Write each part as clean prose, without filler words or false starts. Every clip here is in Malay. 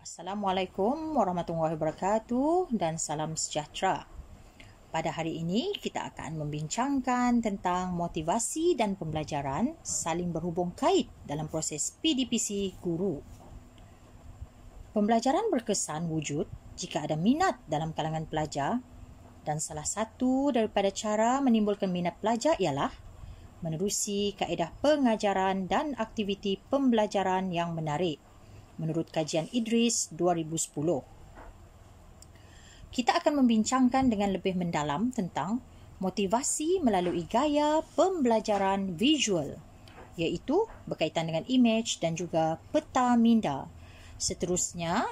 Assalamualaikum warahmatullahi wabarakatuh dan salam sejahtera. Pada hari ini kita akan membincangkan tentang motivasi dan pembelajaran saling berhubung kait dalam proses PDPC guru. Pembelajaran berkesan wujud jika ada minat dalam kalangan pelajar dan salah satu daripada cara menimbulkan minat pelajar ialah menerusi kaedah pengajaran dan aktiviti pembelajaran yang menarik. Menurut kajian Idris 2010. Kita akan membincangkan dengan lebih mendalam tentang motivasi melalui gaya pembelajaran visual, iaitu berkaitan dengan image dan juga peta minda. Seterusnya,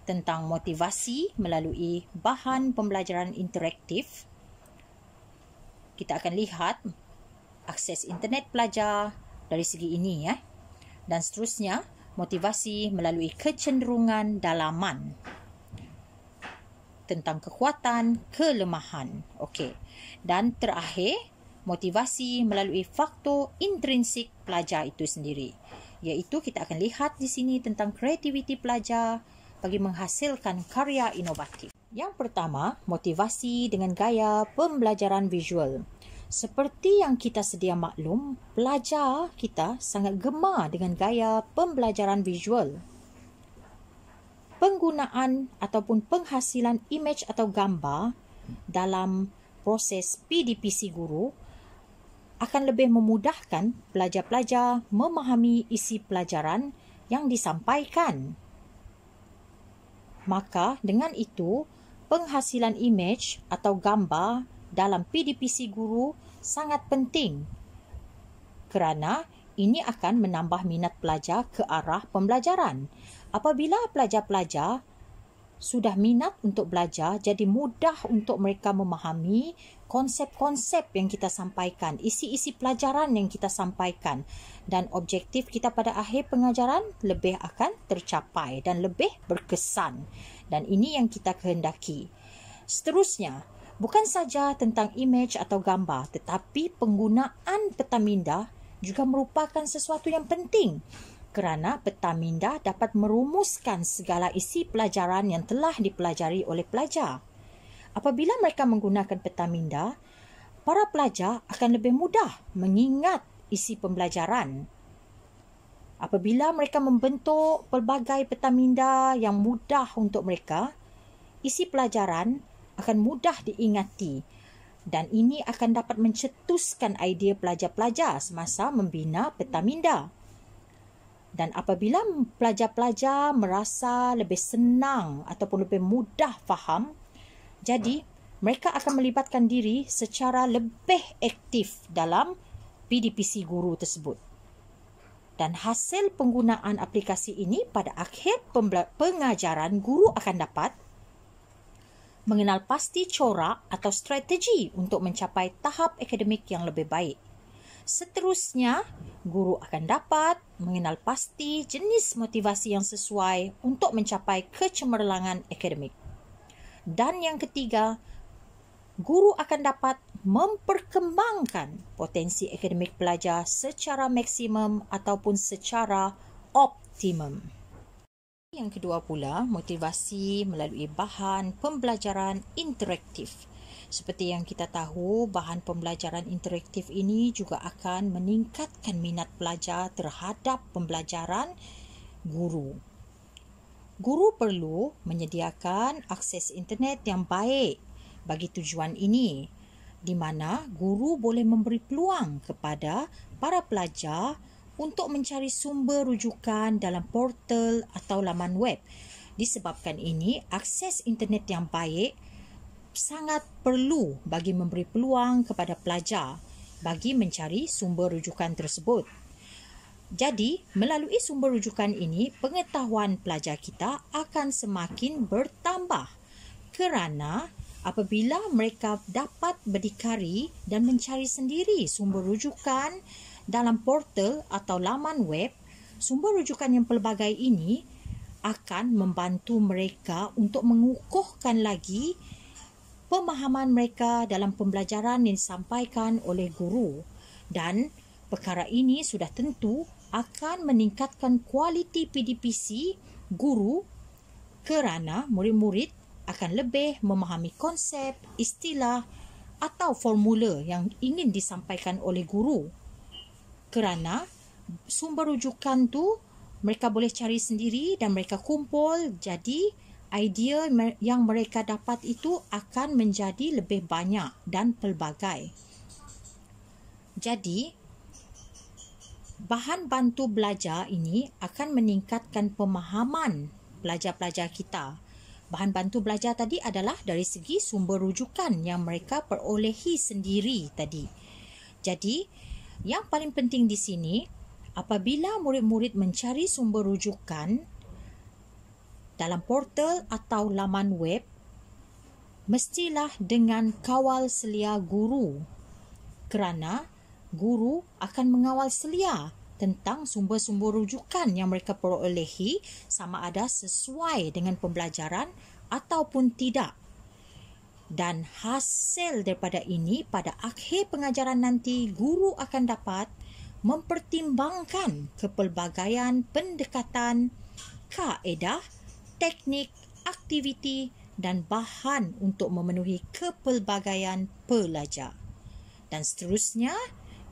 tentang motivasi melalui bahan pembelajaran interaktif. Kita akan lihat akses internet pelajar dari segi ini, dan seterusnya, motivasi melalui kecenderungan dalaman tentang kekuatan, kelemahan. Okey. Dan terakhir, motivasi melalui faktor intrinsik pelajar itu sendiri. Iaitu kita akan lihat di sini tentang kreativiti pelajar bagi menghasilkan karya inovatif. Yang pertama, motivasi dengan gaya pembelajaran visual. Seperti yang kita sedia maklum, pelajar kita sangat gemar dengan gaya pembelajaran visual. Penggunaan ataupun penghasilan imej atau gambar dalam proses PDPC guru akan lebih memudahkan pelajar-pelajar memahami isi pelajaran yang disampaikan. Maka dengan itu, penghasilan imej atau gambar dalam PDPC guru sangat penting kerana ini akan menambah minat pelajar ke arah pembelajaran. Apabila pelajar-pelajar sudah minat untuk belajar, jadi mudah untuk mereka memahami konsep-konsep yang kita sampaikan, isi-isi pelajaran yang kita sampaikan, dan objektif kita pada akhir pengajaran lebih akan tercapai dan lebih berkesan. Dan ini yang kita kehendaki. Seterusnya, bukan saja tentang imej atau gambar, tetapi penggunaan peta minda juga merupakan sesuatu yang penting kerana peta minda dapat merumuskan segala isi pelajaran yang telah dipelajari oleh pelajar. Apabila mereka menggunakan peta minda, para pelajar akan lebih mudah mengingat isi pembelajaran. Apabila mereka membentuk pelbagai peta minda yang mudah untuk mereka, isi pelajaran akan mudah diingati dan ini akan dapat mencetuskan idea pelajar-pelajar semasa membina peta minda. Dan apabila pelajar-pelajar merasa lebih senang ataupun lebih mudah faham, jadi mereka akan melibatkan diri secara lebih aktif dalam PDPC guru tersebut. Dan hasil penggunaan aplikasi ini pada akhir pengajaran, guru akan dapat mengenal pasti corak atau strategi untuk mencapai tahap akademik yang lebih baik. Seterusnya, guru akan dapat mengenal pasti jenis motivasi yang sesuai untuk mencapai kecemerlangan akademik. Dan yang ketiga, guru akan dapat memperkembangkan potensi akademik pelajar secara maksimum ataupun secara optimum. Yang kedua pula, motivasi melalui bahan pembelajaran interaktif. Seperti yang kita tahu, bahan pembelajaran interaktif ini juga akan meningkatkan minat pelajar terhadap pembelajaran guru. Guru perlu menyediakan akses internet yang baik bagi tujuan ini, di mana guru boleh memberi peluang kepada para pelajar untuk mencari sumber rujukan dalam portal atau laman web. Disebabkan ini, akses internet yang baik sangat perlu bagi memberi peluang kepada pelajar bagi mencari sumber rujukan tersebut. Jadi, melalui sumber rujukan ini, pengetahuan pelajar kita akan semakin bertambah kerana apabila mereka dapat berdikari dan mencari sendiri sumber rujukan dalam portal atau laman web, sumber rujukan yang pelbagai ini akan membantu mereka untuk mengukuhkan lagi pemahaman mereka dalam pembelajaran yang disampaikan oleh guru. Dan perkara ini sudah tentu akan meningkatkan kualiti PDPC guru kerana murid-murid akan lebih memahami konsep, istilah atau formula yang ingin disampaikan oleh guru. Kerana sumber rujukan tu mereka boleh cari sendiri dan mereka kumpul, jadi idea yang mereka dapat itu akan menjadi lebih banyak dan pelbagai. Jadi, bahan bantu belajar ini akan meningkatkan pemahaman pelajar-pelajar kita. Bahan bantu belajar tadi adalah dari segi sumber rujukan yang mereka perolehi sendiri tadi. Jadi, yang paling penting di sini, apabila murid-murid mencari sumber rujukan dalam portal atau laman web, mestilah dengan kawal selia guru. Kerana guru akan mengawal selia tentang sumber-sumber rujukan yang mereka perolehi sama ada sesuai dengan pembelajaran ataupun tidak. Dan hasil daripada ini pada akhir pengajaran nanti, guru akan dapat mempertimbangkan kepelbagaian pendekatan, kaedah, teknik, aktiviti dan bahan untuk memenuhi kepelbagaian pelajar. Dan seterusnya,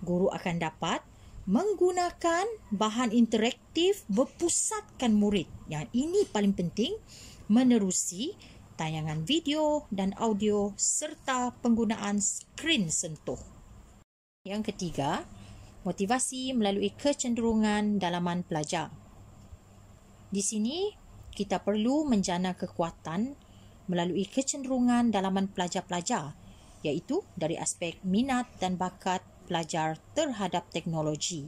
guru akan dapat menggunakan bahan interaktif berpusatkan murid. Yang ini paling penting, menerusi tayangan video dan audio serta penggunaan skrin sentuh. Yang ketiga, motivasi melalui kecenderungan dalaman pelajar. Di sini, kita perlu menjana kekuatan melalui kecenderungan dalaman pelajar-pelajar, iaitu dari aspek minat dan bakat pelajar terhadap teknologi.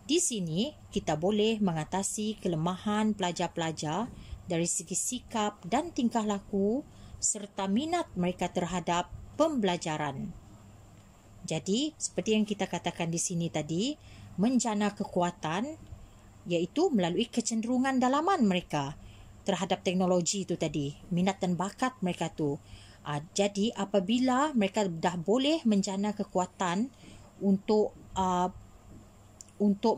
Di sini, kita boleh mengatasi kelemahan pelajar-pelajar dari segi sikap dan tingkah laku serta minat mereka terhadap pembelajaran. Jadi, seperti yang kita katakan di sini tadi, menjana kekuatan iaitu melalui kecenderungan dalaman mereka terhadap teknologi itu tadi, minat dan bakat mereka tu. Jadi apabila mereka dah boleh menjana kekuatan untuk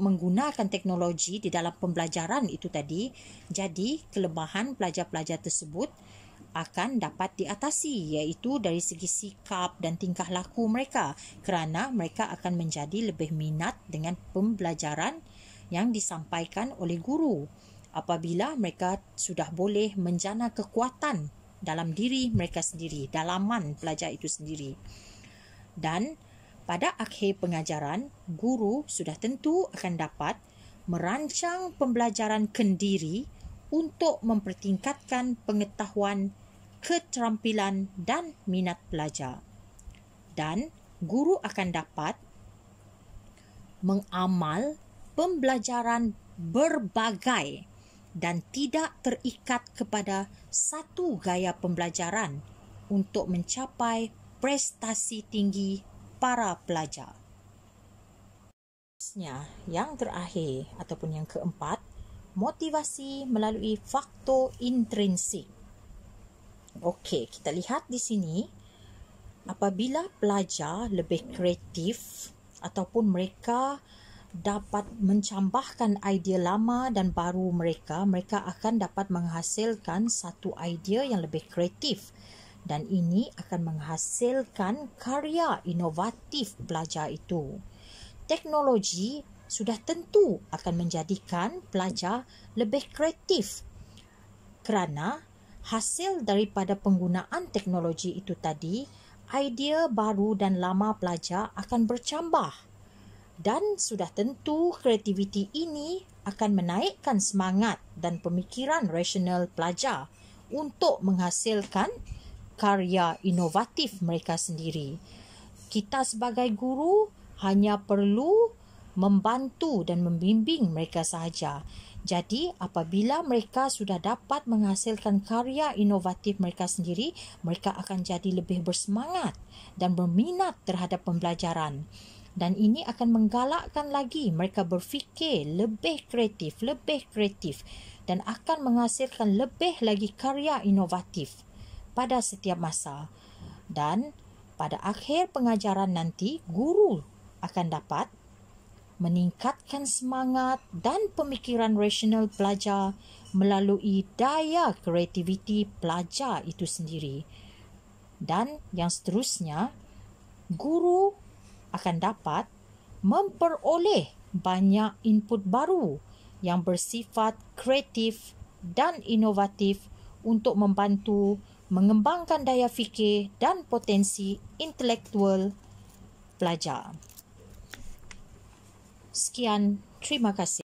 menggunakan teknologi di dalam pembelajaran itu tadi, jadi kelemahan pelajar-pelajar tersebut akan dapat diatasi, iaitu dari segi sikap dan tingkah laku mereka, kerana mereka akan menjadi lebih minat dengan pembelajaran yang disampaikan oleh guru apabila mereka sudah boleh menjana kekuatan dalam diri mereka sendiri, dalaman pelajar itu sendiri. Dan pada akhir pengajaran, guru sudah tentu akan dapat merancang pembelajaran kendiri untuk mempertingkatkan pengetahuan, keterampilan dan minat pelajar. Dan guru akan dapat mengamal pembelajaran berbagai dan tidak terikat kepada satu gaya pembelajaran untuk mencapai prestasi tinggi para pelajar. Yang terakhir ataupun yang keempat, motivasi melalui faktor intrinsik. Okey, kita lihat di sini, apabila pelajar lebih kreatif ataupun mereka dapat mencambahkan idea lama dan baru mereka akan dapat menghasilkan satu idea yang lebih kreatif, dan ini akan menghasilkan karya inovatif pelajar itu. Teknologi sudah tentu akan menjadikan pelajar lebih kreatif kerana hasil daripada penggunaan teknologi itu tadi, idea baru dan lama pelajar akan bercambah. Dan sudah tentu kreativiti ini akan menaikkan semangat dan pemikiran rasional pelajar untuk menghasilkan karya inovatif mereka sendiri. Kita sebagai guru hanya perlu membantu dan membimbing mereka sahaja. Jadi apabila mereka sudah dapat menghasilkan karya inovatif mereka sendiri, mereka akan jadi lebih bersemangat dan berminat terhadap pembelajaran. Dan ini akan menggalakkan lagi mereka berfikir lebih kreatif dan akan menghasilkan lebih lagi karya inovatif pada setiap masa. Dan pada akhir pengajaran nanti, guru akan dapat meningkatkan semangat dan pemikiran rasional pelajar melalui daya kreativiti pelajar itu sendiri. Dan yang seterusnya, guru akan dapat memperoleh banyak input baru yang bersifat kreatif dan inovatif untuk membantu mengembangkan daya fikir dan potensi intelektual pelajar. Sekian, terima kasih.